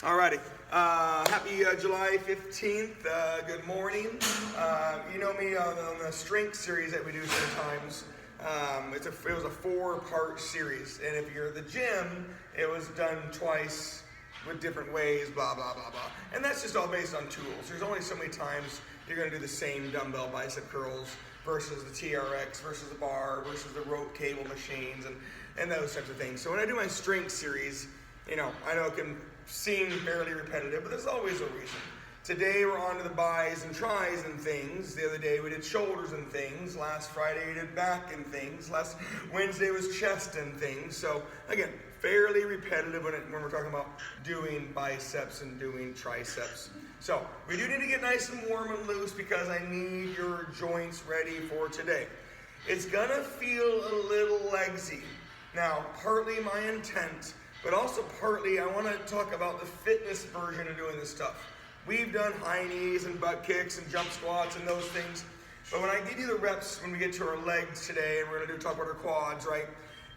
Alrighty. Happy July 15th. Good morning. You know me on the strength series that we do sometimes. It was a 4-part series. And if you're at the gym, it was done twice with different ways, blah, blah, blah, blah. And that's just all based on tools. There's only so many times you're going to do the same dumbbell bicep curls versus the TRX versus the bar versus the rope cable machines and those types of things. So when I do my strength series, I know it can seem fairly repetitive, but there's always a reason. Today we're on to the bis and tris and things. The other day we did shoulders and things. Last Friday we did back and things. Last Wednesday was chest and things. So again, fairly repetitive when we're talking about doing biceps and doing triceps. So we do need to get nice and warm and loose because I need your joints ready for today. It's gonna feel a little legsy. Now, partly my intent, but also partly I want to talk about the fitness version of doing this stuff. We've done high knees and butt kicks and jump squats and those things, but when I give you the reps when we get to our legs today, and we're going to talk about our quads, right?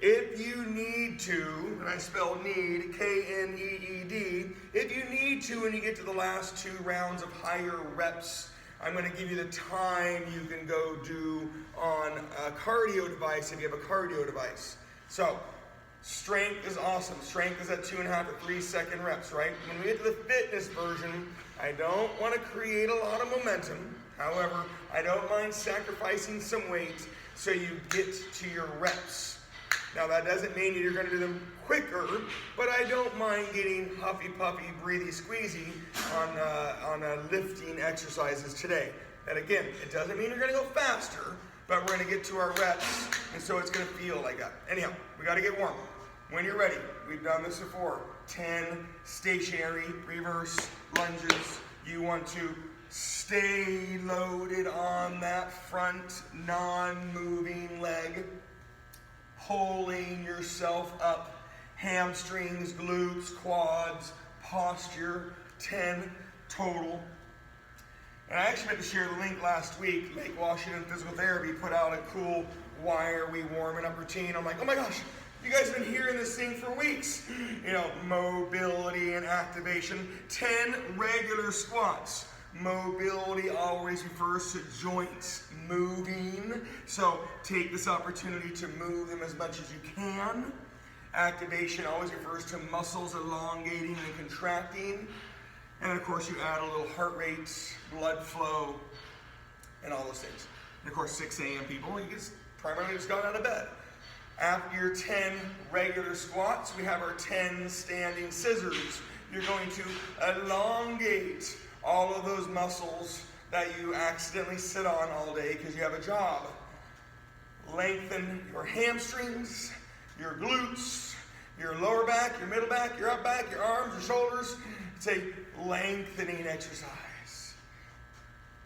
If you need to, and I spell need, K-N-E-E-D, if you need to when you get to the last 2 rounds of higher reps, I'm going to give you the time you can go do on a cardio device if you have a cardio device. So, strength is awesome. Strength is at 2.5 to 3 second reps, right? When we get to the fitness version, I don't want to create a lot of momentum. However, I don't mind sacrificing some weight so you get to your reps. Now, that doesn't mean you're going to do them quicker, but I don't mind getting huffy puffy, breathy squeezy on lifting exercises today. And again, it doesn't mean you're going to go faster, but we're going to get to our reps, and so it's going to feel like that. Anyhow, we got to get warm. When you're ready, we've done this before. 10 stationary reverse lunges. You want to stay loaded on that front non-moving leg, pulling yourself up. Hamstrings, glutes, quads, posture, 10 total. And I actually meant to share the link last week. Lake Washington Physical Therapy put out a cool why are we warming up routine. I'm like, oh my gosh, you guys have been hearing this thing for weeks. Mobility and activation. 10 regular squats. Mobility always refers to joints moving. So take this opportunity to move them as much as you can. Activation always refers to muscles elongating and contracting. And of course, you add a little heart rate, blood flow, and all those things. And of course, 6 a.m. people, you primarily just got out of bed. After your 10 regular squats, we have our 10 standing scissors. You're going to elongate all of those muscles that you accidentally sit on all day because you have a job. Lengthen your hamstrings, your glutes, your lower back, your middle back, your up back, your arms, your shoulders. It's a lengthening exercise.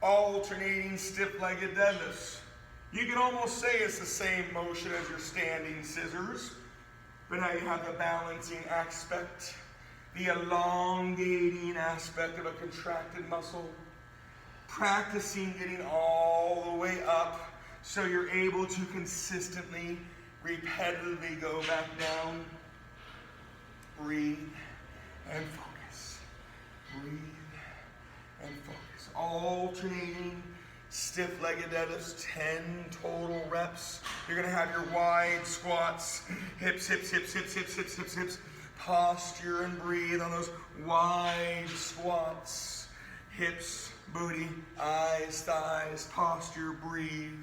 Alternating stiff-legged deadlifts. You can almost say it's the same motion as your standing scissors, but now you have the balancing aspect, the elongating aspect of a contracted muscle. Practicing getting all the way up so you're able to consistently, repetitively go back down. Breathe and focus. Breathe and focus. Alternating stiff-legged deadlifts, 10 total reps. You're going to have your wide squats, hips, hips, hips, hips, hips, hips, hips, hips. Posture and breathe on those wide squats. Hips, booty, eyes, thighs, posture, breathe.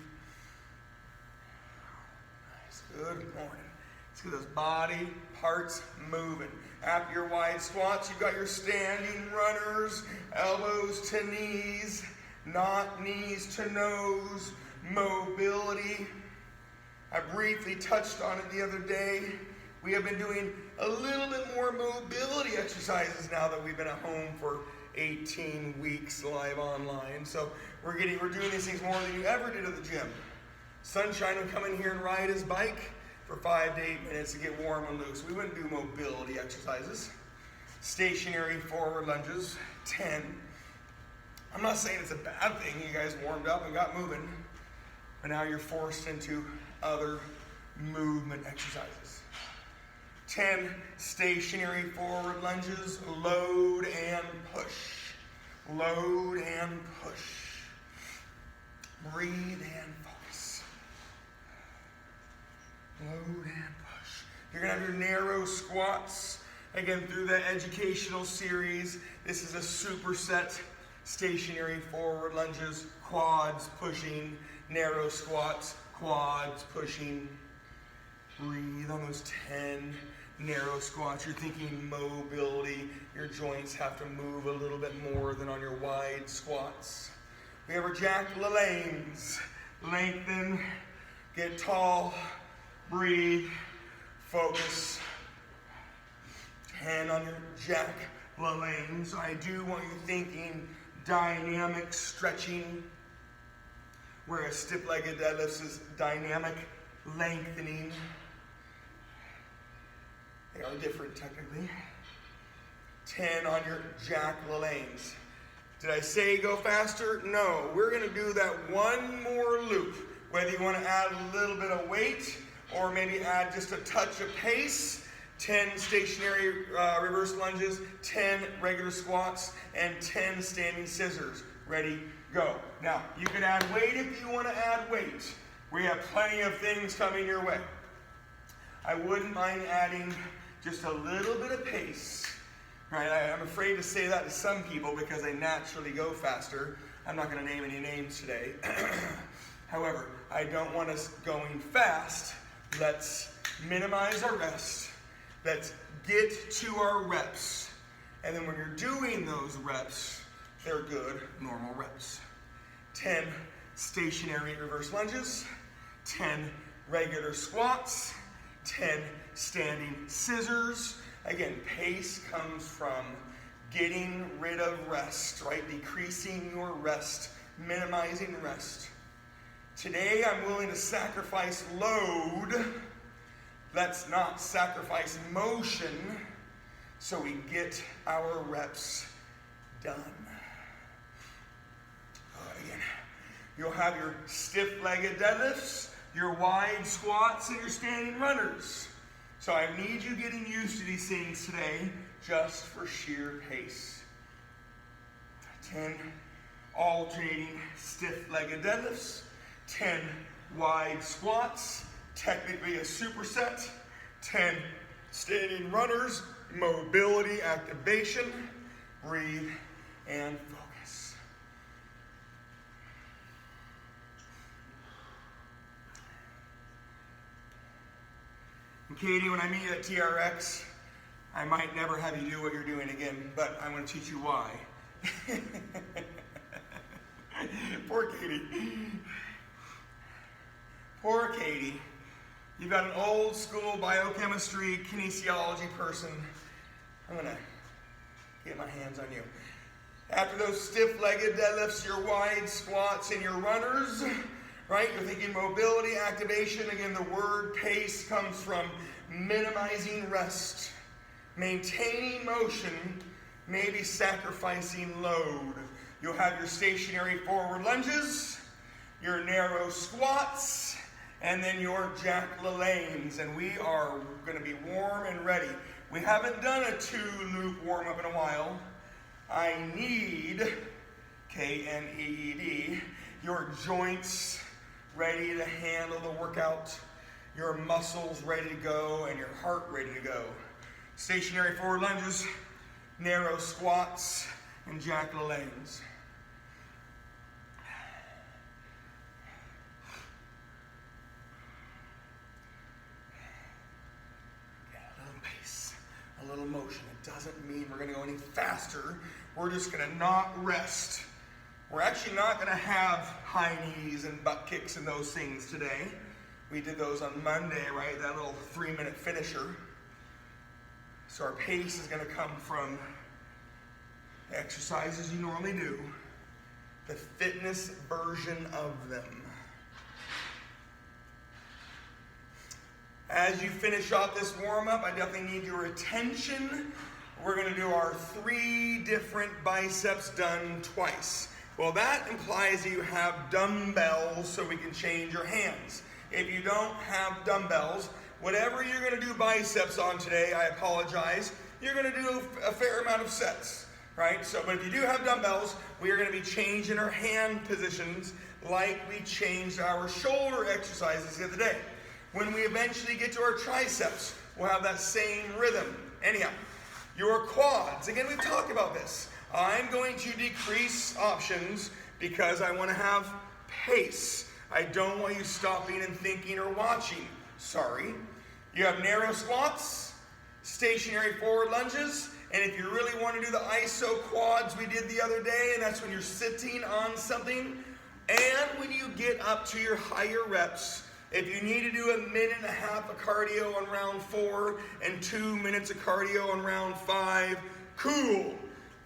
Nice, good morning. Let's get those body parts moving. After your wide squats, you've got your standing runners, elbows to knees, not knees to nose, mobility. I briefly touched on it the other day. We have been doing a little bit more mobility exercises now that we've been at home for 18 weeks live online. So we're doing these things more than you ever did at the gym. Sunshine would come in here and ride his bike for 5 to 8 minutes to get warm and loose. We wouldn't do mobility exercises. Stationary forward lunges, 10. I'm not saying it's a bad thing. You guys warmed up and got moving, but now you're forced into other movement exercises. 10 stationary forward lunges, load and push. Load and push. Breathe and focus. Load and push. You're going to have your narrow squats. Again, through the educational series, this is a superset. Stationary forward lunges, quads pushing, narrow squats, quads pushing. Breathe on those 10 narrow squats. You're thinking mobility. Your joints have to move a little bit more than on your wide squats. We have our Jack LaLannes. Lengthen, get tall, breathe, focus. 10 on your Jack LaLannes. I do want you thinking dynamic stretching, whereas stiff-legged deadlifts is dynamic lengthening. They are different technically. 10 on your Jack LaLannes. Did I say go faster? No. We're going to do that one more loop. Whether you want to add a little bit of weight or maybe add just a touch of pace. 10 stationary reverse lunges, 10 regular squats, and 10 standing scissors. Ready, go. Now, you can add weight if you want to add weight. We have plenty of things coming your way. I wouldn't mind adding just a little bit of pace. Right? I'm afraid to say that to some people because they naturally go faster. I'm not going to name any names today. However, I don't want us going fast. Let's minimize our rest. Let's get to our reps. And then when you're doing those reps, they're good, normal reps. 10 stationary reverse lunges, 10 regular squats, 10 standing scissors. Again, pace comes from getting rid of rest, right? Decreasing your rest, minimizing rest. Today, I'm willing to sacrifice load. Let's not sacrifice motion so we get our reps done. Again, you'll have your stiff-legged deadlifts, your wide squats, and your standing runners. So I need you getting used to these things today just for sheer pace. 10 alternating stiff-legged deadlifts, 10 wide squats, technically a superset, 10 standing runners, mobility, activation, breathe, and focus. And Katie, when I meet you at TRX, I might never have you do what you're doing again, but I'm going to teach you why. Poor Katie. Poor Katie. You've got an old school biochemistry, kinesiology person. I'm going to get my hands on you. After those stiff-legged deadlifts, your wide squats, and your runners, right? You're thinking mobility, activation. Again, the word pace comes from minimizing rest, maintaining motion, maybe sacrificing load. You'll have your stationary forward lunges, your narrow squats, and then your Jack LaLannes. And we are going to be warm and ready. We haven't done a 2-loop warm-up in a while. I need, K-N-E-E-D, your joints ready to handle the workout, your muscles ready to go, and your heart ready to go. Stationary forward lunges, narrow squats, and Jack LaLannes. A little pace, a little motion. It doesn't mean we're going to go any faster. We're just going to not rest. We're actually not going to have high knees and butt kicks and those things today. We did those on Monday, right? That little 3-minute finisher. So our pace is going to come from the exercises you normally do, the fitness version of them. As you finish off this warm-up, I definitely need your attention. We're going to do our 3 different biceps done twice. Well, that implies that you have dumbbells so we can change your hands. If you don't have dumbbells, whatever you're going to do biceps on today, I apologize, you're going to do a fair amount of sets, right? So, but if you do have dumbbells, we are going to be changing our hand positions like we changed our shoulder exercises the other day. When we eventually get to our triceps, we'll have that same rhythm. Anyhow, your quads, again, we've talked about this. I'm going to decrease options because I want to have pace. I don't want you stopping and thinking or watching. Sorry. You have narrow squats, stationary forward lunges, and if you really want to do the iso quads we did the other day, and that's when you're sitting on something, and when you get up to your higher reps, if you need to do 1.5 minutes of cardio on round 4 and 2 minutes of cardio on round 5, cool.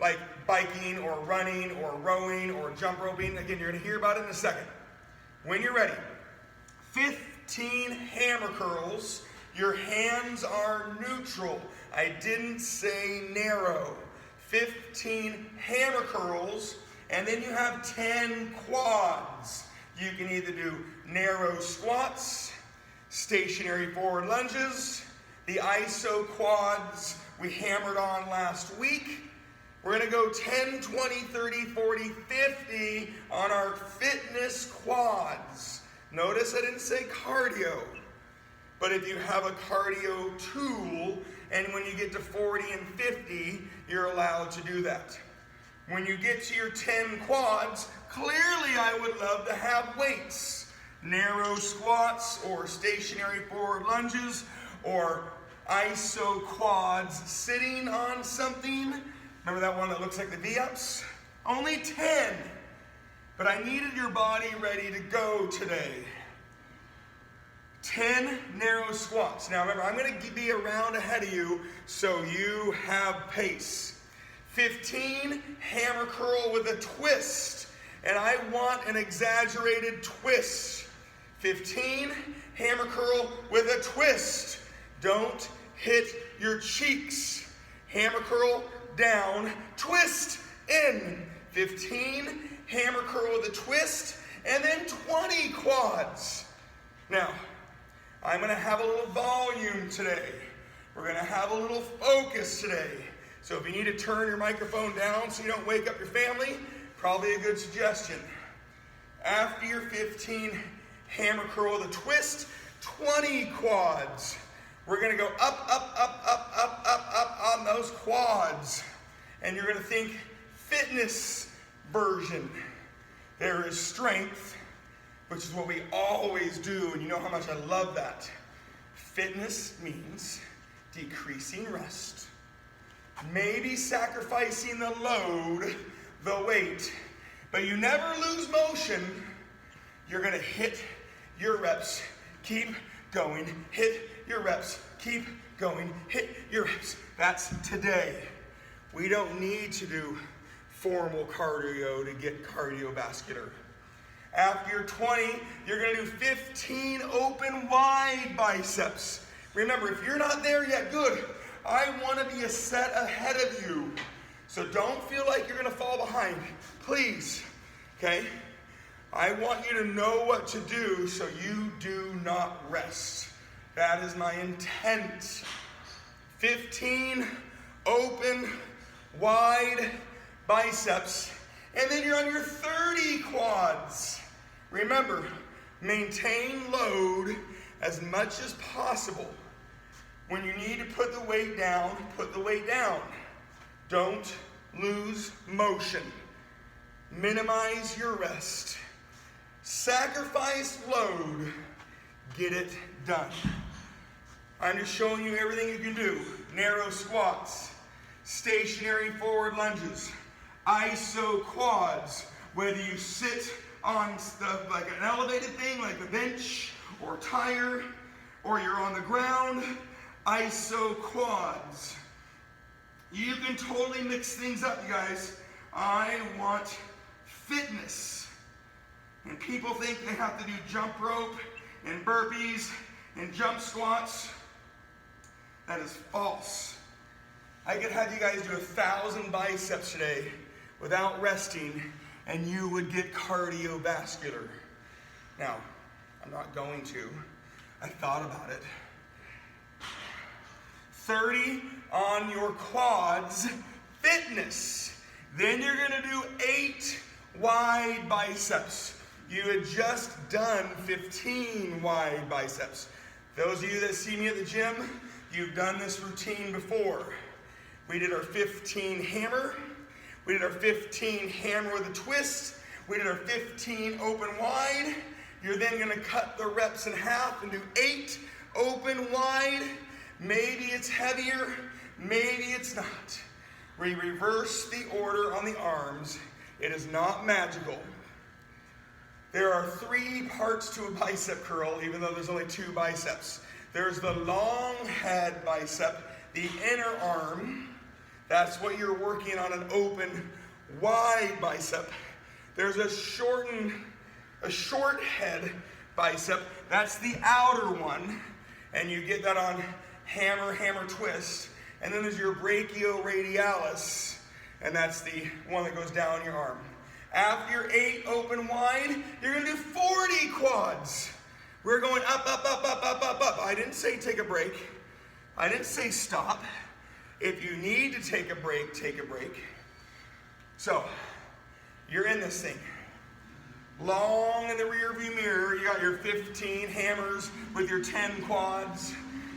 Like biking or running or rowing or jump roping. Again, you're going to hear about it in a second. When you're ready, 15 hammer curls. Your hands are neutral. I didn't say narrow. 15 hammer curls, and then you have 10 quads. You can either do narrow squats, stationary forward lunges, the iso quads we hammered on last week. We're going to go 10, 20, 30, 40, 50 on our fitness quads. Notice I didn't say cardio. But if you have a cardio tool, and when you get to 40 and 50, you're allowed to do that. When you get to your 10 quads, clearly I would love to have weights. Narrow squats or stationary forward lunges or iso quads sitting on something. Remember that one that looks like the V-ups? Only 10. But I needed your body ready to go today. 10 narrow squats. Now remember, I'm going to be around ahead of you so you have pace. 15 hammer curl with a twist. And I want an exaggerated twist. 15 hammer curl with a twist. Don't hit your cheeks. Hammer curl down, twist in. 15 hammer curl with a twist, and then 20 quads. Now, I'm going to have a little volume today. We're going to have a little focus today. So if you need to turn your microphone down so you don't wake up your family, probably a good suggestion. After your 15 hammer curl with a twist, 20 quads. We're going to go up, up, up, up, up, up, up on those quads. And you're going to think fitness version. There is strength, which is what we always do, and you know how much I love that. Fitness means decreasing rest. Maybe sacrificing the load, the weight, but you never lose motion. You're going to hit your reps, keep going, hit your reps, keep going, hit your reps. That's today. We don't need to do formal cardio to get cardiovascular. After your 20, you're going to do 15 open wide biceps. Remember, if you're not there yet, good. I want to be a set ahead of you. So don't feel like you're going to fall behind. Please, okay? I want you to know what to do so you do not rest. That is my intent. 15 open, wide biceps. And then you're on your 30 quads. Remember, maintain load as much as possible. When you need to put the weight down, put the weight down. Don't lose motion. Minimize your rest. Sacrifice load. Get it done. I'm just showing you everything you can do. Narrow squats, stationary forward lunges, iso quads, whether you sit on stuff like an elevated thing like a bench or tire, or you're on the ground, iso quads. You can totally mix things up, you guys. I want fitness. And people think they have to do jump rope and burpees and jump squats. That is false. I could have you guys do 1,000 biceps today without resting, and you would get cardiovascular. Now, I'm not going to. I thought about it. 30 on your quads, fitness. Then you're gonna do 8 wide biceps. You had just done 15 wide biceps. Those of you that see me at the gym, you've done this routine before. We did our 15 hammer. We did our 15 hammer with a twist. We did our 15 open wide. You're then gonna cut the reps in half and do 8 open wide. Maybe it's heavier, maybe it's not. We reverse the order on the arms. It is not magical. There are 3 parts to a bicep curl, even though there's only 2 biceps. There's the long head bicep, the inner arm. That's what you're working on an open, wide bicep. There's a short head bicep. That's the outer one. And you get that on hammer, hammer, twist. And then there's your brachioradialis. And that's the one that goes down your arm. After your 8 open wide, you're gonna do 40 quads. We're going up, up, up, up, up, up, up. I didn't say take a break. I didn't say stop. If you need to take a break, take a break. So, you're in this thing. Long in the rear view mirror, you got your 15 hammers with your 10 quads,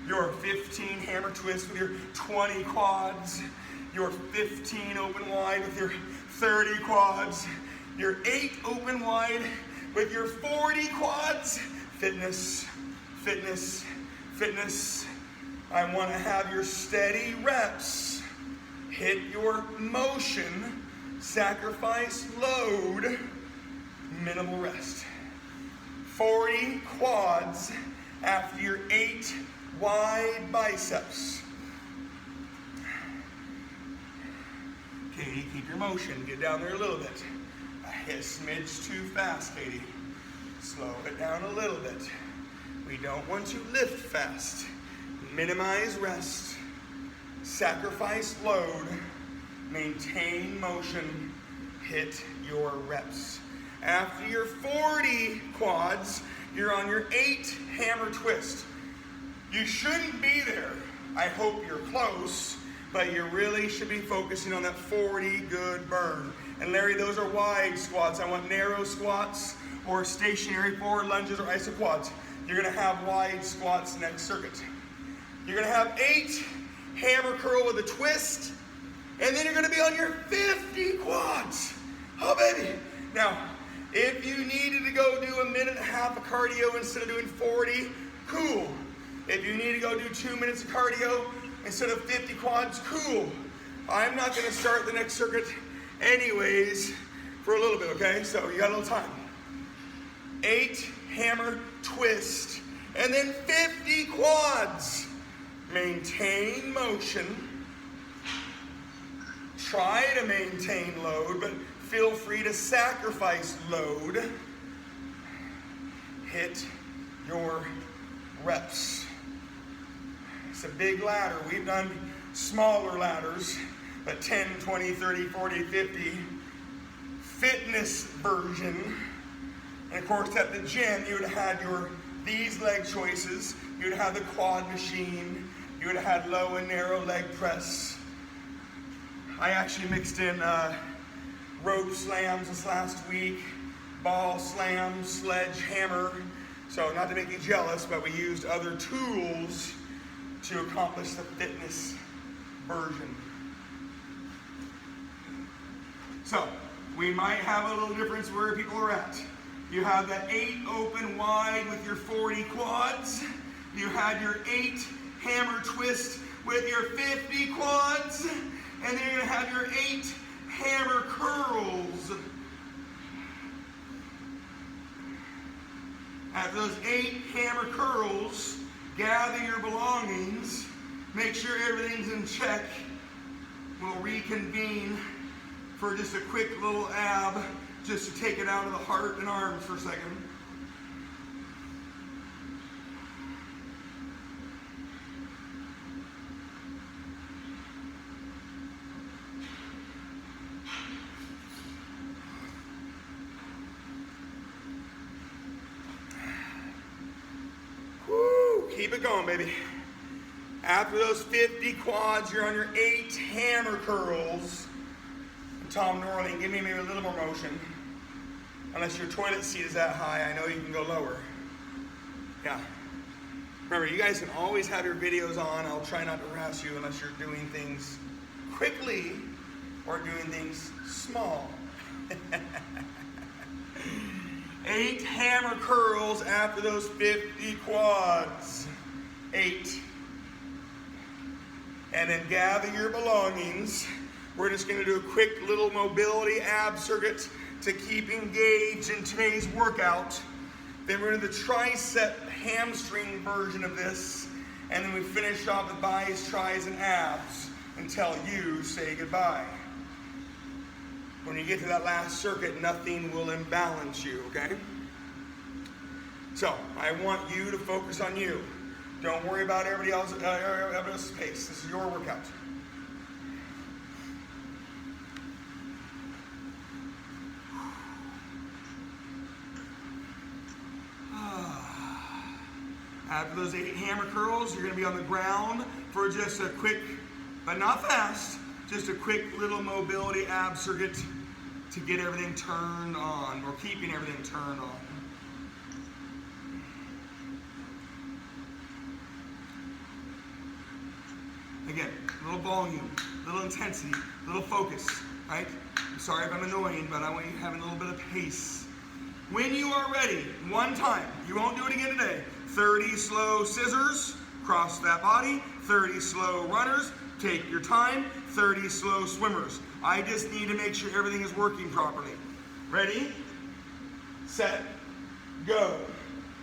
your 15 hammer twists with your 20 quads, your 15 open wide with your 30 quads, your 8 open wide with your 40 quads. Fitness, fitness, fitness. I want to have your steady reps. Hit your motion, sacrifice load, minimal rest. 40 quads after your 8 wide biceps. Katie, keep your motion. Get down there a little bit. A smidge too fast, Katie. Slow it down a little bit. We don't want to lift fast. Minimize rest. Sacrifice load. Maintain motion. Hit your reps. After your 40 quads, you're on your 8 hammer twist. You shouldn't be there. I hope you're close, but you really should be focusing on that 40 good burn. And Larry, those are wide squats. I want narrow squats or stationary forward lunges or isoquads. You're gonna have wide squats next circuit. You're gonna have 8 hammer curl with a twist, and then you're gonna be on your 50 quads. Oh baby. Now, if you needed to go do a minute and a half of cardio instead of doing 40, cool. If you need to go do 2 minutes of cardio instead of 50 quads, cool. I'm not gonna start the next circuit anyways for a little bit, okay? So you got a little time. 8 hammer twist, and then 50 quads. Maintain motion. Try to maintain load, but feel free to sacrifice load. Hit your reps. It's a big ladder. We've done smaller ladders, but 10, 20, 30, 40, 50. Fitness version. And of course at the gym, you would have had these leg choices. You would have the quad machine. You would have had low and narrow leg press. I actually mixed in rope slams this last week, ball slams, sledgehammer. So not to make you jealous, but we used other tools to accomplish the fitness version. So we might have a little difference where people are at. You have that 8 open wide with your 40 quads. You had your 8 hammer twist with your 50 quads. And then you're gonna have your 8 hammer curls. After those 8 hammer curls, gather your belongings, make sure everything's in check. We'll reconvene for just a quick little ab, just to take it out of the heart and arms for a second. Woo, keep it going, baby. After those 50 quads, you're on your 8 hammer curls. Tom Norling, give me maybe a little more motion. Unless your toilet seat is that high, I know you can go lower. Yeah. Remember, you guys can always have your videos on. I'll try not to harass you unless you're doing things quickly or doing things small. 8 hammer curls after those 50 quads. 8. And then gather your belongings. We're just going to do a quick little mobility ab circuit to keep engaged in today's workout. Then we're going to do the tricep hamstring version of this. And then we finish off the bis, tris, and abs until you say goodbye. When you get to that last circuit, nothing will imbalance you, okay? So, I want you to focus on you. Don't worry about everybody else's pace. This is your workout. After those 8 hammer curls, you're going to be on the ground for just a quick, but not fast, just a quick little mobility ab circuit to get everything turned on, or keeping everything turned on. Again, little volume, little intensity, little focus, right? I'm sorry if I'm annoying, but I want you to have a little bit of pace. When you are ready, one time, you won't do it again today, 30 slow scissors, cross that body, 30 slow runners, take your time, 30 slow swimmers. I just need to make sure everything is working properly. Ready, set, go.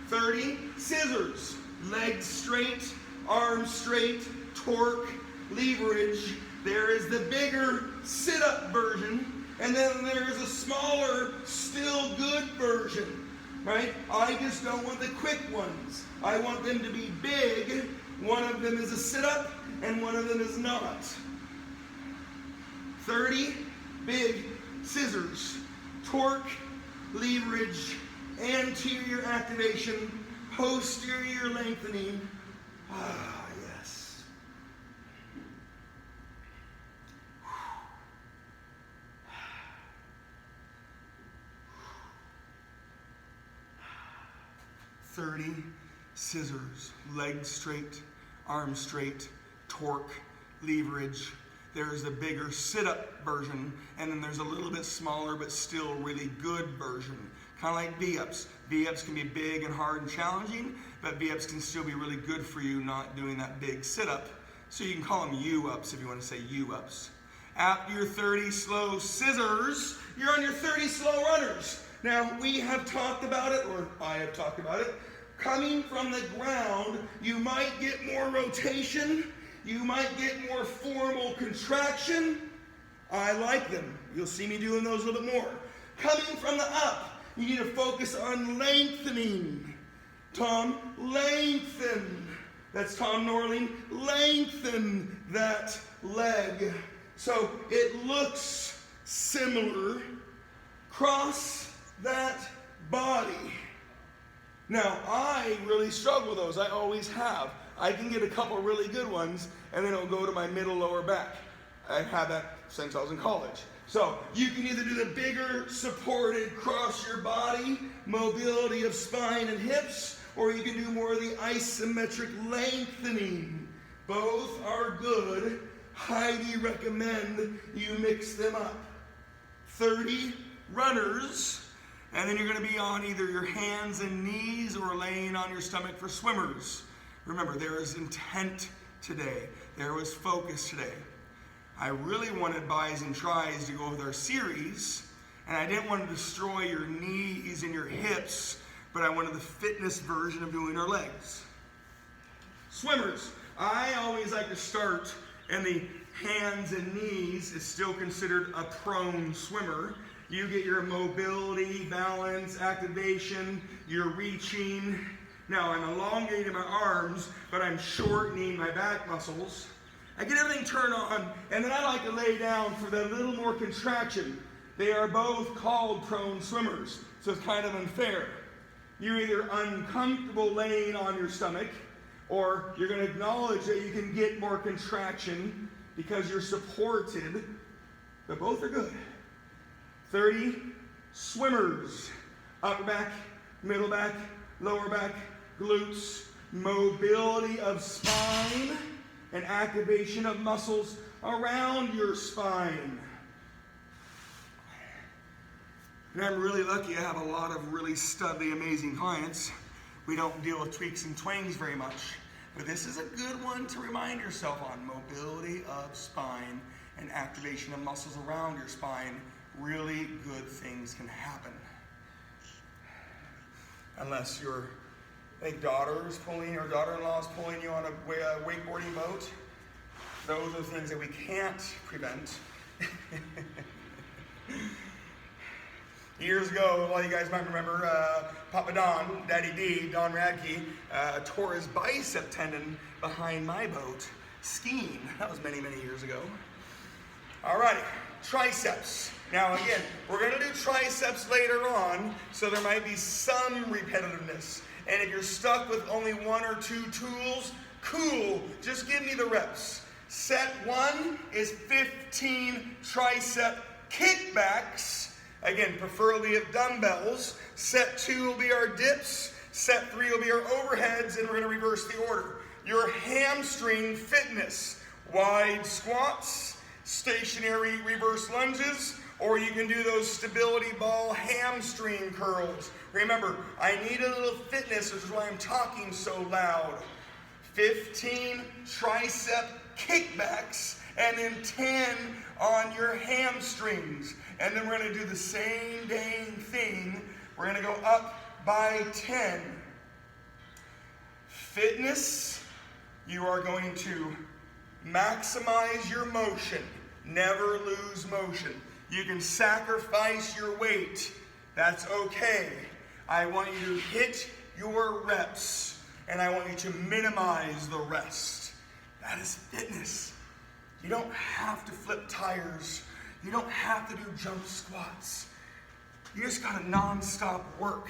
30 scissors, legs straight, arms straight, torque, leverage. There is the bigger sit-up version, and then there's a smaller, still good version, right? I just don't want the quick ones. I want them to be big. One of them is a sit-up, and one of them is not. 30 big scissors, torque, leverage, anterior activation, posterior lengthening. Ah, yes. 30 scissors, legs straight, arms straight, torque, leverage. There's the bigger sit-up version, and then there's a little bit smaller but still really good version. Kind of like V-ups. V-ups can be big and hard and challenging, but V-ups can still be really good for you not doing that big sit-up. So you can call them U-ups if you want to say U-ups. After your 30 slow scissors, you're on your 30 slow runners. Now, we have talked about it, or I have talked about it. Coming from the ground, you might get more rotation. You might get more formal contraction. I like them. You'll see me doing those a little bit more. Coming from the up, you need to focus on lengthening. Tom, lengthen. That's Tom Norling. Lengthen that leg. So it looks similar. Cross that body. Now, I really struggle with those. I always have. I can get a couple really good ones, and then it'll go to my middle lower back. I've had that since I was in college. So you can either do the bigger supported cross your body, mobility of spine and hips, or you can do more of the isometric lengthening. Both are good. Highly recommend you mix them up. 30 runners, and then you're going to be on either your hands and knees or laying on your stomach for swimmers. Remember, there is intent today. There was focus today. I really wanted bis and tris to go with our series, and I didn't want to destroy your knees and your hips, but I wanted the fitness version of doing our legs. Swimmers, I always like to start in the hands and knees. It's still considered a prone swimmer. You get your mobility, balance, activation, you're reaching. Now, I'm elongating my arms, but I'm shortening my back muscles. I get everything turned on, and then I like to lay down for that little more contraction. They are both called prone swimmers, so it's kind of unfair. You're either uncomfortable laying on your stomach, Or you're going to acknowledge that you can get more contraction because you're supported. But both are good. 30 swimmers. Upper back, middle back, lower back, glutes, mobility of spine, and activation of muscles around your spine. And I'm really lucky I have a lot of really studly, amazing clients. We don't deal with tweaks and twangs very much, but this is a good one to remind yourself on. Mobility of spine and activation of muscles around your spine. Really good things can happen. Unless your daughter is pulling or daughter-in-law is pulling you on a wakeboarding boat. Those are things that we can't prevent. Years ago, a lot of you guys might remember Papa Don, Daddy D, Don Radke, tore his bicep tendon behind my boat skiing. That was many, many years ago. All right, triceps. Now again, we're going to do triceps later on, so there might be some repetitiveness. And if you're stuck with only one or two tools, cool, just give me the reps. Set 1 is 15 tricep kickbacks. Again, preferably of dumbbells. Set 2 will be our dips. Set 3 will be our overheads, and we're going to reverse the order. Your hamstring fitness. Wide squats, stationary reverse lunges, or you can do those stability ball hamstring curls. Remember, I need a little fitness, which is why I'm talking so loud. 15 tricep kickbacks, and then 10 on your hamstrings. And then we're going to do the same dang thing. We're going to go up by 10. Fitness, you are going to maximize your motion. Never lose motion. You can sacrifice your weight. That's okay. I want you to hit your reps, and I want you to minimize the rest. That is fitness. You don't have to flip tires. You don't have to do jump squats. You just got to non-stop work.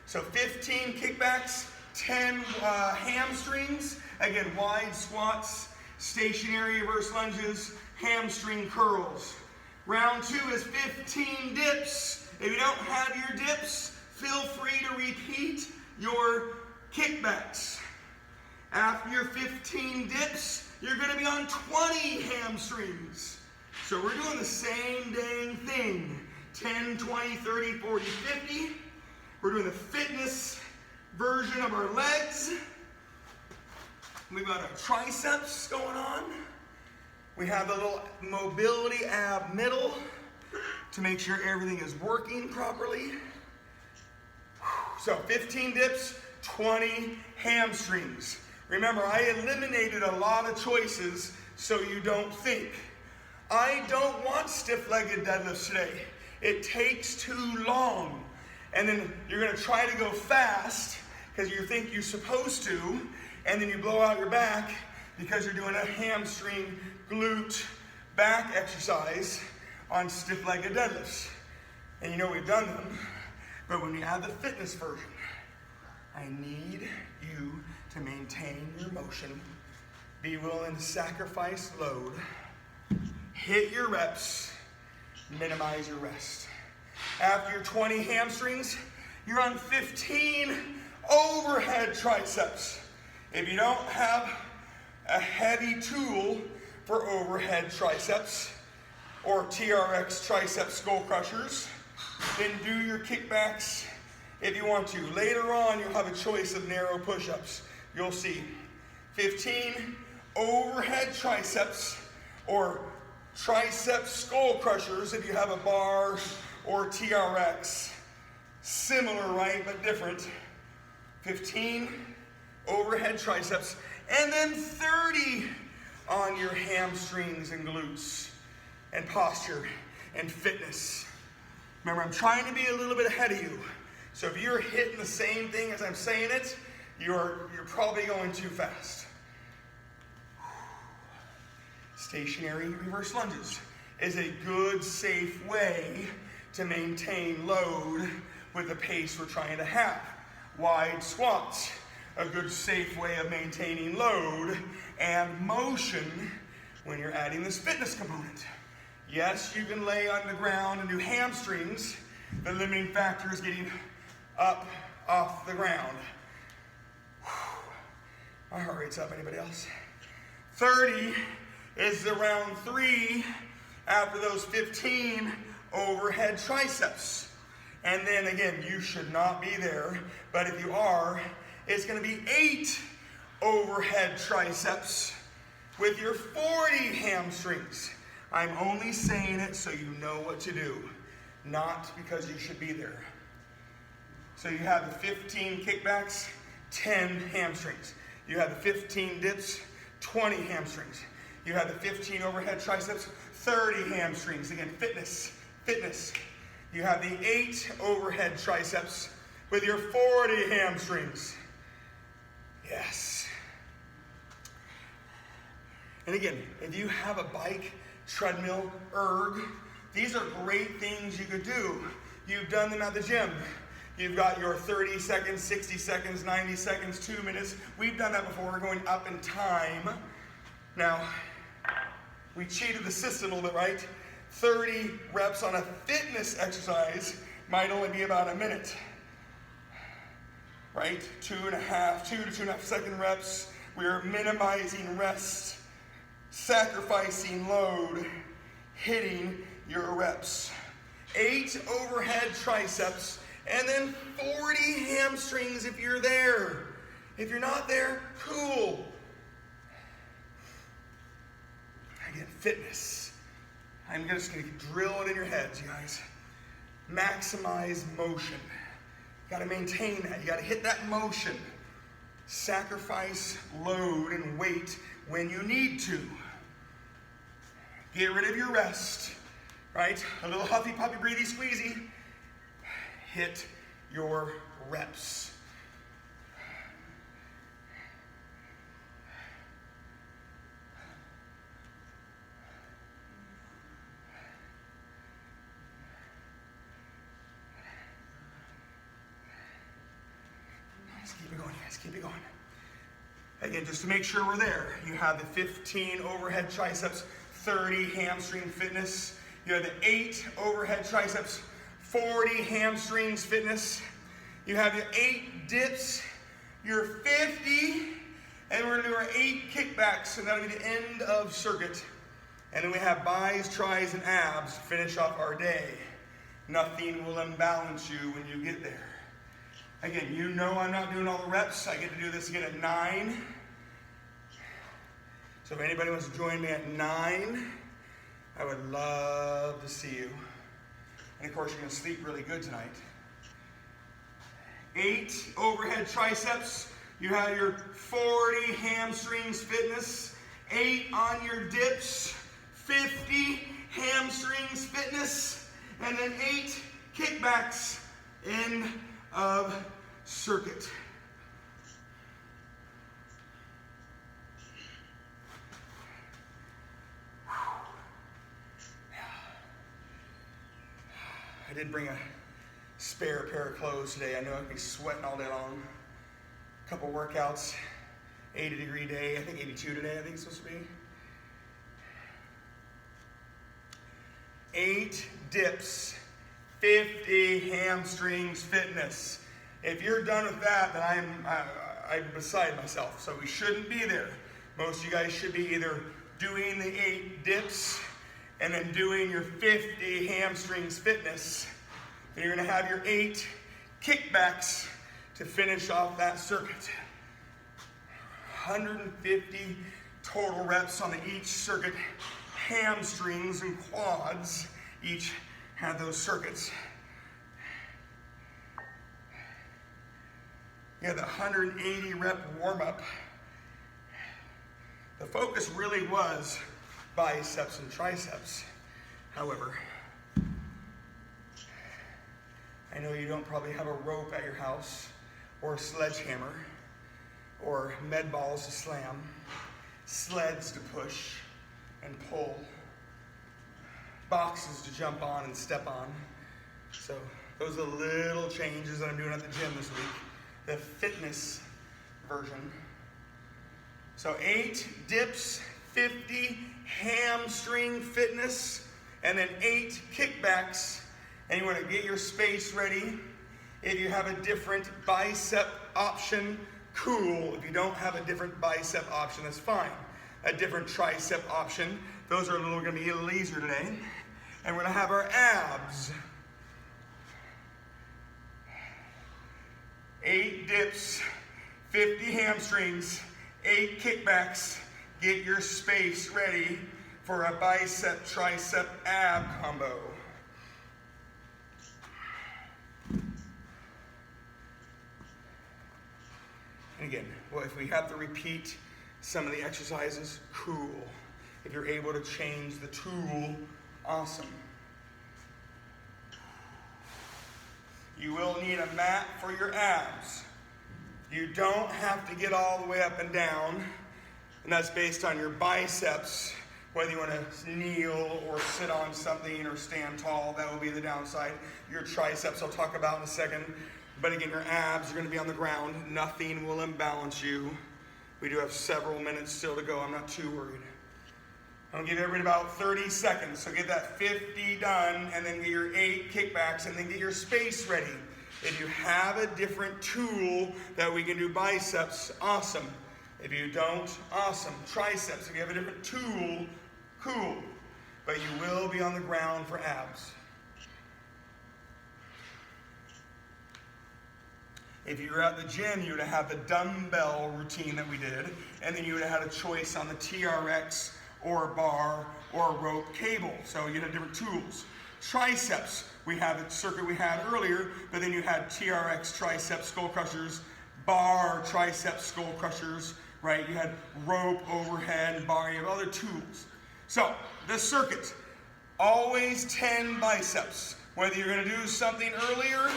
So 15 kickbacks, 10 hamstrings. Again, wide squats, stationary reverse lunges, hamstring curls. Round 2 is 15 dips. If you don't have your dips, feel free to repeat your kickbacks. After your 15 dips, you're going to be on 20 hamstrings. So we're doing the same dang thing. 10, 20, 30, 40, 50. We're doing the fitness version of our legs. We've got our triceps going on. We have the little mobility ab middle to make sure everything is working properly. So 15 dips, 20 hamstrings. Remember, I eliminated a lot of choices so you don't think. I don't want stiff-legged deadlifts today. It takes too long. And then you're going to try to go fast because you think you're supposed to, and then you blow out your back because you're doing a hamstring, glute, back exercise on stiff-legged deadlifts. And you know we've done them, but when you add the fitness version, I need you to maintain your motion, be willing to sacrifice load, hit your reps, minimize your rest. After your 20 hamstrings, you're on 15 overhead triceps. If you don't have a heavy tool for overhead triceps or TRX tricep skull crushers, then do your kickbacks if you want to. Later on, you'll have a choice of narrow push-ups. You'll see 15 overhead triceps or tricep skull crushers if you have a bar or TRX. Similar, right, but different. 15 overhead triceps, and then 30 on your hamstrings and glutes and posture and fitness. Remember, I'm trying to be a little bit ahead of you. So if you're hitting the same thing as I'm saying it, you're probably going too fast. Stationary reverse lunges is a good, safe way to maintain load with the pace we're trying to have. Wide squats. a good safe way of maintaining load and motion when you're adding this fitness component. Yes, you can lay on the ground and do hamstrings. The limiting factor is getting up off the ground. My heart rate's up. Anybody else? 30 is the round 3 after those 15 overhead triceps. And then again, you should not be there, but if you are, it's going to be 8 overhead triceps with your 40 hamstrings. I'm only saying it so you know what to do, not because you should be there. So you have the 15 kickbacks, 10 hamstrings. You have the 15 dips, 20 hamstrings. You have the 15 overhead triceps, 30 hamstrings. Again, fitness. You have the 8 overhead triceps with your 40 hamstrings. Yes. And again, if you have a bike, treadmill, erg, these are great things you could do. You've done them at the gym. You've got your 30 seconds, 60 seconds, 90 seconds, 2 minutes. We've done that before. We're going up in time. Now, we cheated the system a little bit, right? 30 reps on a fitness exercise might only be about a minute, right? 2 to 2.5 second reps. We're minimizing rest, sacrificing load, hitting your reps. 8 overhead triceps, and then 40 hamstrings if you're there. If you're not there, cool. Again, fitness. I'm just going to drill it in your heads, you guys. Maximize motion. You got to maintain that. You got to hit that motion. Sacrifice load and weight when you need to. Get rid of your rest, right? A little huffy puppy breathy squeezy. Hit your reps. Keep it going. Again, just to make sure we're there, you have the 15 overhead triceps, 30 hamstring fitness. You have the 8 overhead triceps, 40 hamstrings fitness. You have your 8 dips, your 50, and we're going to do our 8 kickbacks, and that'll be the end of circuit. And then we have bis, tris, and abs to finish off our day. Nothing will imbalance you when you get there. Again, you know I'm not doing all the reps. I get to do this again at 9. So if anybody wants to join me at 9, I would love to see you. And of course, you're going to sleep really good tonight. 8 overhead triceps. You have your 40 hamstrings fitness. 8 on your dips. 50 hamstrings fitness. And then 8 kickbacks in of circuit. I did bring a spare pair of clothes today. I know I'd be sweating all day long. A couple workouts, 80-degree day. I think 82 today, I think it's supposed to be. 8 dips. 50 hamstrings fitness. If you're done with that, then I'm beside myself. So we shouldn't be there. Most of you guys should be either doing the 8 dips and then doing your 50 hamstrings fitness. Then you're going to have your 8 kickbacks to finish off that circuit. 150 total reps on each circuit. Hamstrings and quads each have those circuits. You have the 180 rep warm-up. The focus really was biceps and triceps. However, I know you don't probably have a rope at your house, or a sledgehammer, or med balls to slam, sleds to push and pull, boxes to jump on and step on. So those are the little changes that I'm doing at the gym this week. The fitness version. So 8 dips, 50 hamstring fitness, and then 8 kickbacks. And you want to get your space ready. If you have a different bicep option, cool. If you don't have a different bicep option, that's fine. A different tricep option, those are going to be a little easier today. And we're going to have our abs. 8 dips, 50 hamstrings, 8 kickbacks. Get your space ready for a bicep, tricep, ab combo. And again, well, if we have to repeat some of the exercises, cool. If you're able to change the tool, awesome. You will need a mat for your abs. You don't have to get all the way up and down, and that's based on your biceps, whether you want to kneel or sit on something or stand tall. That will be the downside. Your triceps I'll talk about in a second. But again, your abs are going to be on the ground. Nothing will imbalance you. We do have several minutes still to go. I'm not too worried. I'm going to give everybody about 30 seconds. So get that 50 done, and then get your 8 kickbacks, and then get your space ready. If you have a different tool that we can do biceps, awesome. If you don't, awesome. Triceps, if you have a different tool, cool. But you will be on the ground for abs. If you were at the gym, you would have the dumbbell routine that we did, and then you would have had a choice on the TRX or bar or rope cable. So you had different tools. Triceps, we have the circuit we had earlier, but then you had TRX, triceps, skull crushers, bar, triceps, skull crushers, right? You had rope, overhead, bar, you have other tools. So the circuit, always 10 biceps. Whether you're going to do something earlier,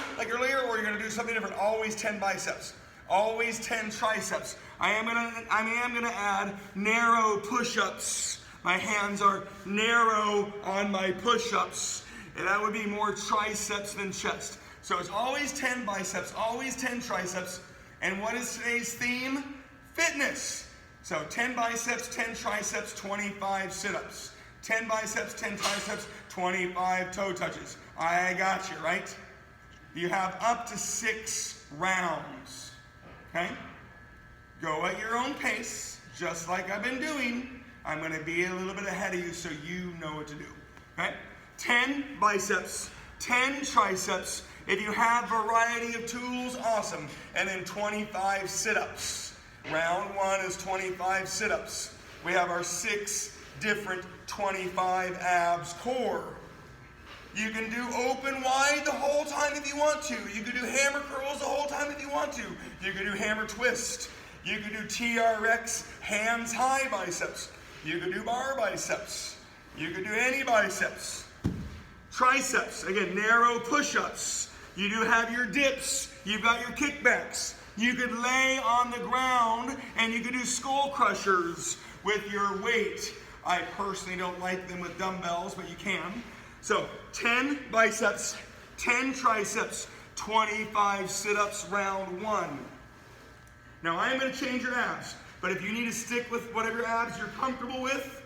or you're going to do something different, always 10 biceps. Always 10 triceps. I am going to add narrow push-ups. My hands are narrow on my push-ups. And that would be more triceps than chest. So it's always 10 biceps, always 10 triceps. And what is today's theme? Fitness. So 10 biceps, 10 triceps, 25 sit-ups. 10 biceps, 10 triceps, 25 toe touches. I got you, right? You have up to 6 rounds, okay? Go at your own pace, just like I've been doing. I'm going to be a little bit ahead of you so you know what to do, okay? 10 biceps, 10 triceps. If you have variety of tools, awesome. And then 25 sit-ups. Round 1 is 25 sit-ups. We have our 6 different 25 abs core. You can do open wide the whole time if you want to. You can do hammer curls the whole time if you want to. You can do hammer twist. You can do TRX hands high biceps. You can do bar biceps. You can do any biceps. Triceps, again, narrow push-ups. You do have your dips. You've got your kickbacks. You could lay on the ground and you could do skull crushers with your weight. I personally don't like them with dumbbells, but you can. So 10 biceps, 10 triceps, 25 sit-ups round 1. Now I'm going to change your abs, but if you need to stick with whatever abs you're comfortable with,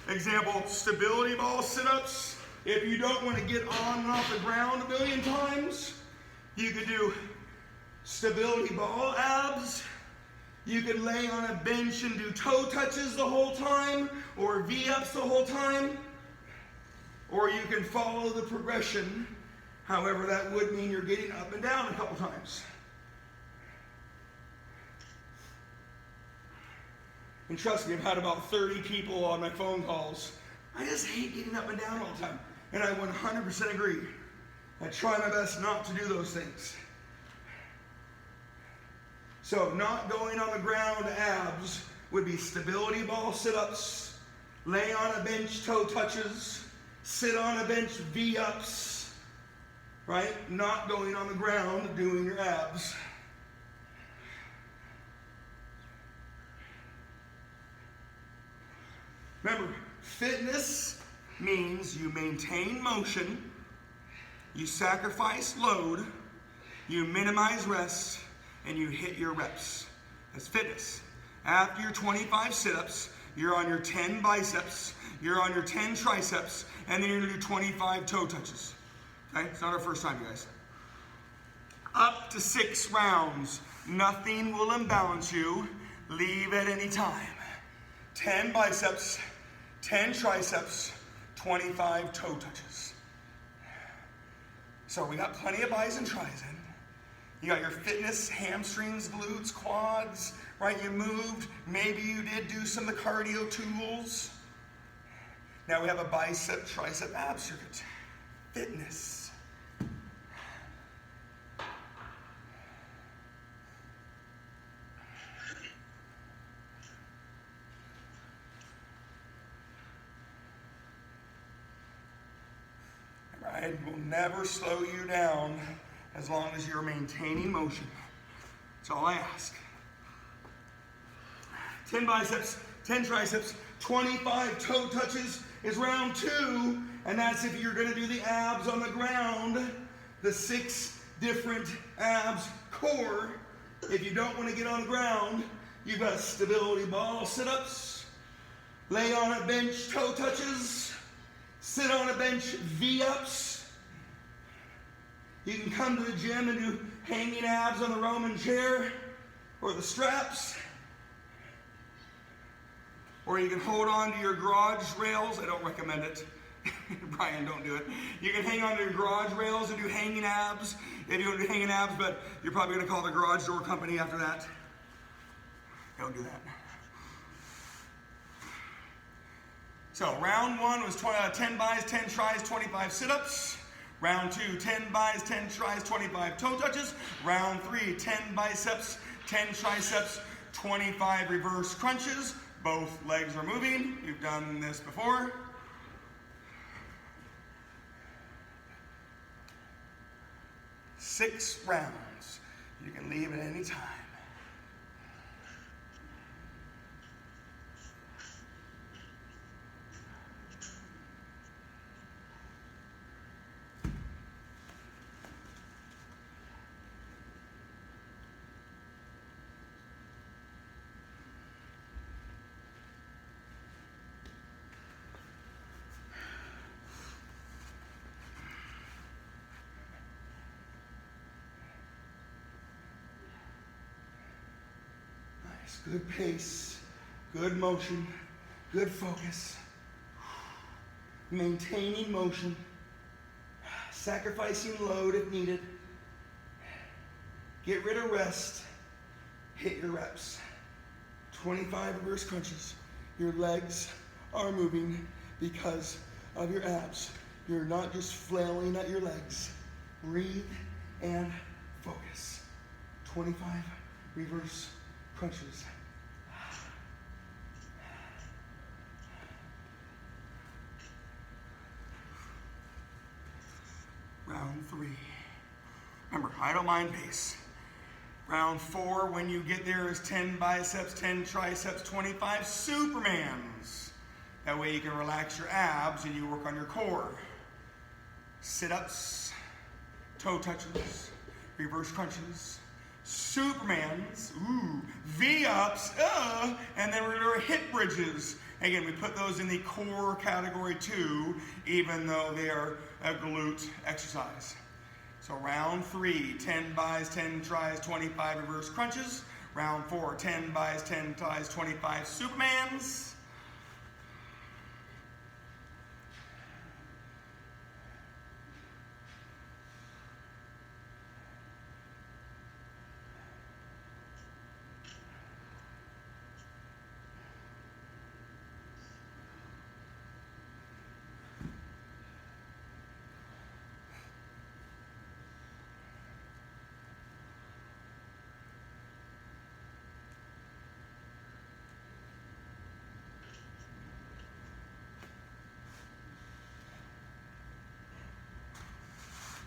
example, stability ball sit-ups. If you don't want to get on and off the ground a million times, you could do stability ball abs. You could lay on a bench and do toe touches the whole time, or V-ups the whole time. Or you can follow the progression. However, that would mean you're getting up and down a couple times. And trust me, I've had about 30 people on my phone calls. I just hate getting up and down all the time. And I 100% agree. I try my best not to do those things. So not going on the ground abs would be stability ball sit-ups, lay on a bench toe touches, sit on a bench V-ups, right? Not going on the ground doing your abs. Remember, fitness means you maintain motion, you sacrifice load, you minimize rest, and you hit your reps. That's fitness. After your 25 sit-ups, you're on your 10 biceps, you're on your 10 triceps, and then you're gonna do 25 toe touches. Okay, it's not our first time, you guys. Up to 6 rounds. Nothing will imbalance you. Leave at any time. 10 biceps, 10 triceps, 25 toe touches. So we got plenty of bis and tris in. You got your fitness, hamstrings, glutes, quads, right? You moved. Maybe you did do some of the cardio tools. Now we have a bicep, tricep, ab circuit. Fitness. Right? Will never slow you down as long as you're maintaining motion. That's all I ask. 10 biceps, 10 triceps, 25 toe touches is round 2, and that's if you're gonna do the abs on the ground, the 6 different abs core. If you don't wanna get on the ground, you've got stability ball sit-ups, lay on a bench toe touches, sit on a bench V-ups. You can come to the gym and do hanging abs on the Roman chair or the straps. Or you can hold on to your garage rails. I don't recommend it. Brian, don't do it. You can hang on to your garage rails and do hanging abs. If you want to do hanging abs, but you're probably going to call the garage door company after that. Don't do that. So round 1 was 10 bis, 10 tris, 25 sit-ups. Round 2, 10 bis, 10 tris, 25 toe touches. Round 3, 10 biceps, 10 triceps, 25 reverse crunches. Both legs are moving. You've done this before. Six rounds. You can leave at any time. Good pace, good motion, good focus. Maintaining motion, sacrificing load if needed. Get rid of rest, hit your reps. 25 reverse crunches. Your legs are moving because of your abs. You're not just flailing at your legs. Breathe and focus. 25 reverse crunches. Round 3. Remember, I don't mind pace. Round 4, when you get there, is 10 biceps, 10 triceps, 25 Supermans. That way you can relax your abs and you work on your core. Sit-ups, toe touches, reverse crunches, Supermans, V-ups, and then we're going to do hip bridges. Again, we put those in the core category too, even though they are a glute exercise. So round 3, 10 bis, 10 tris, 25 reverse crunches. Round 4, 10 bis, 10 tris, 25 Supermans.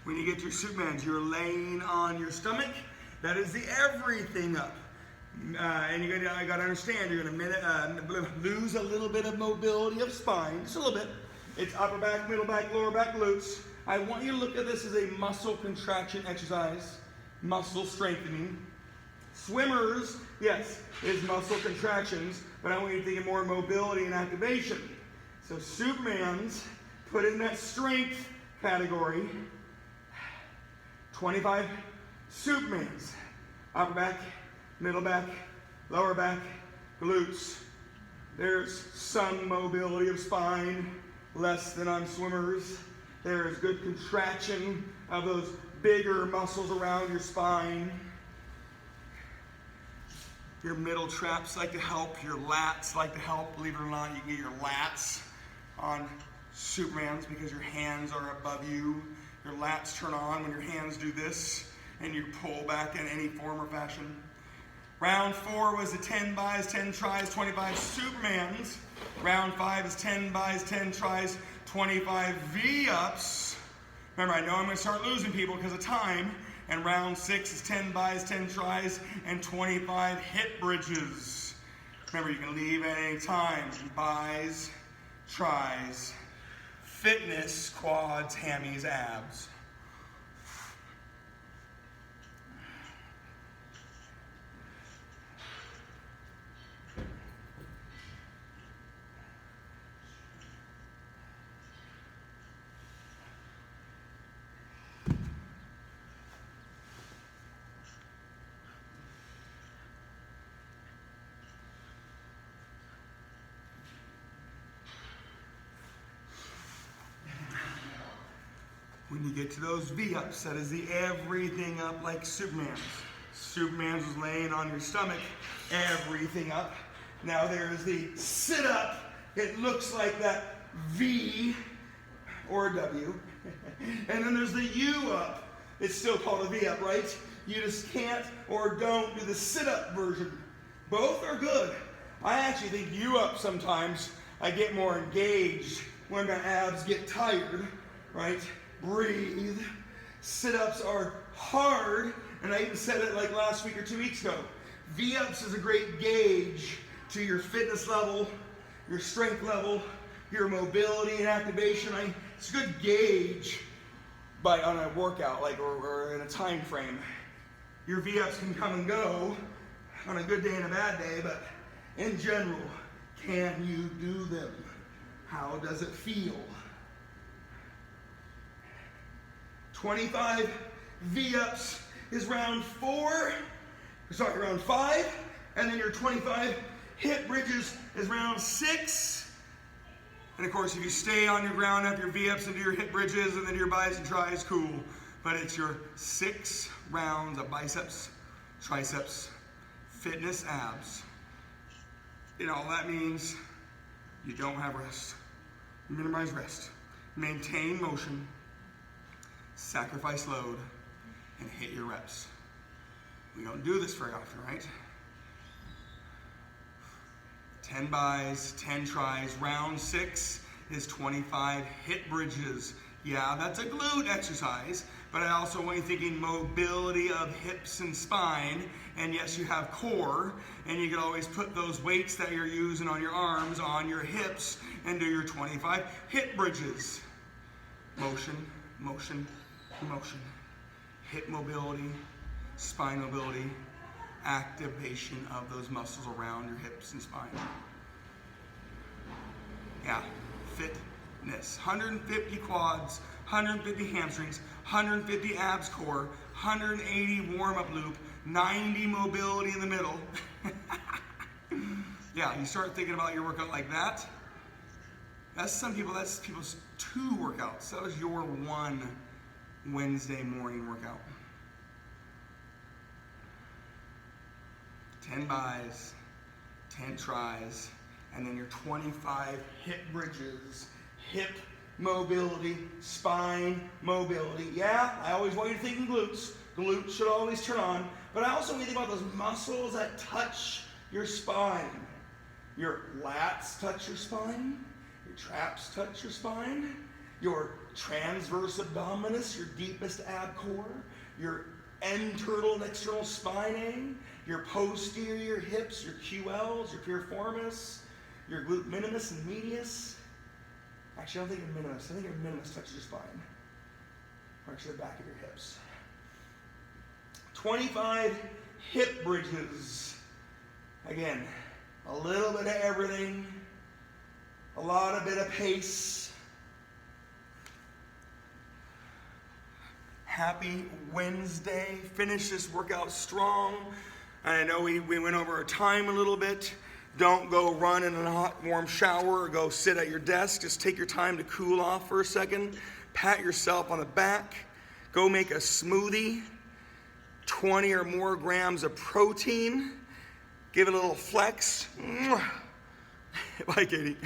When you get your Supermans, you're laying on your stomach. That is the everything up. And I got to understand, you're going to lose a little bit of mobility of spine, just a little bit. It's upper back, middle back, lower back, glutes. I want you to look at this as a muscle contraction exercise, muscle strengthening. Swimmers, yes, is muscle contractions, but I want you to think of more mobility and activation. So Superman's put in that strength category. 25 Supermans. Upper back, middle back, lower back, glutes. There's some mobility of spine, less than on swimmers. There is good contraction of those bigger muscles around your spine. Your middle traps like to help. Your lats like to help. Believe it or not, you can get your lats on Supermans because your hands are above you. Your lats turn on when your hands do this and you pull back in any form or fashion. Round 4 was the 10 bis, 10 tries, 25 Supermans. Round 5 is 10 bis, 10 tries, 25 V-ups. Remember, I know I'm going to start losing people because of time. And round 6 is 10 bis, 10 tries, and 25 hip bridges. Remember, you can leave at any time. Bis, tries, fitness, quads, hammies, abs. When you get to those V-ups, that is the everything up like Superman's. Superman's was laying on your stomach, everything up. Now there's the sit-up. It looks like that V or a W. And then there's the U-up. It's still called a V-up, right? You just can't or don't do the sit-up version. Both are good. I actually think U-up sometimes, I get more engaged when my abs get tired, right? Breathe. Sit-ups are hard, and I even said it like last week or 2 weeks ago. V-ups is a great gauge to your fitness level, your strength level, your mobility and activation. It's a good gauge on a workout, or in a time frame. Your V-ups can come and go on a good day and a bad day, but in general, can you do them? How does it feel? 25 V-ups is round 5, and then your 25 hip bridges is round 6. And of course, if you stay on your ground after your V-ups and do your hip bridges and then your bis and tries, cool. But it's your 6 rounds of biceps, triceps, fitness, abs. All that means you don't have rest. Minimize rest. Maintain motion. Sacrifice load, and hit your reps. We don't do this very often, right? 10 bis, 10 tries. Round 6 is 25 hip bridges. Yeah, that's a glute exercise, but I also want you thinking mobility of hips and spine. And yes, you have core, and you can always put those weights that you're using on your arms on your hips and do your 25 hip bridges. Motion, motion, motion. Hip mobility, spine mobility, activation of those muscles around your hips and spine. Yeah, fitness. 150 quads, 150 hamstrings, 150 abs core, 180 warm-up loop, 90 mobility in the middle. Yeah, you start thinking about your workout like that. That's people's 2 workouts. That was your 1 Wednesday morning workout. 10 bis, 10 tries, and then your 25 hip bridges, hip mobility, spine mobility. Yeah, I always want you to think in glutes. Glutes should always turn on, but I also want you to think about those muscles that touch your spine. Your lats touch your spine, your traps touch your spine, your transverse abdominis, your deepest ab core, your internal and external spine, your posterior hips, your QLs, your piriformis, your glute minimus and medius. Actually, I don't think your minimus. I think your minimus touches your spine. Or actually the back of your hips. 25 hip bridges. Again, a little bit of everything, a lot of bit of pace. Happy Wednesday. Finish this workout strong. And I know we went over our time a little bit. Don't go run in a hot, warm shower or go sit at your desk. Just take your time to cool off for a second. Pat yourself on the back. Go make a smoothie. 20 or more grams of protein. Give it a little flex. Bye, Katie.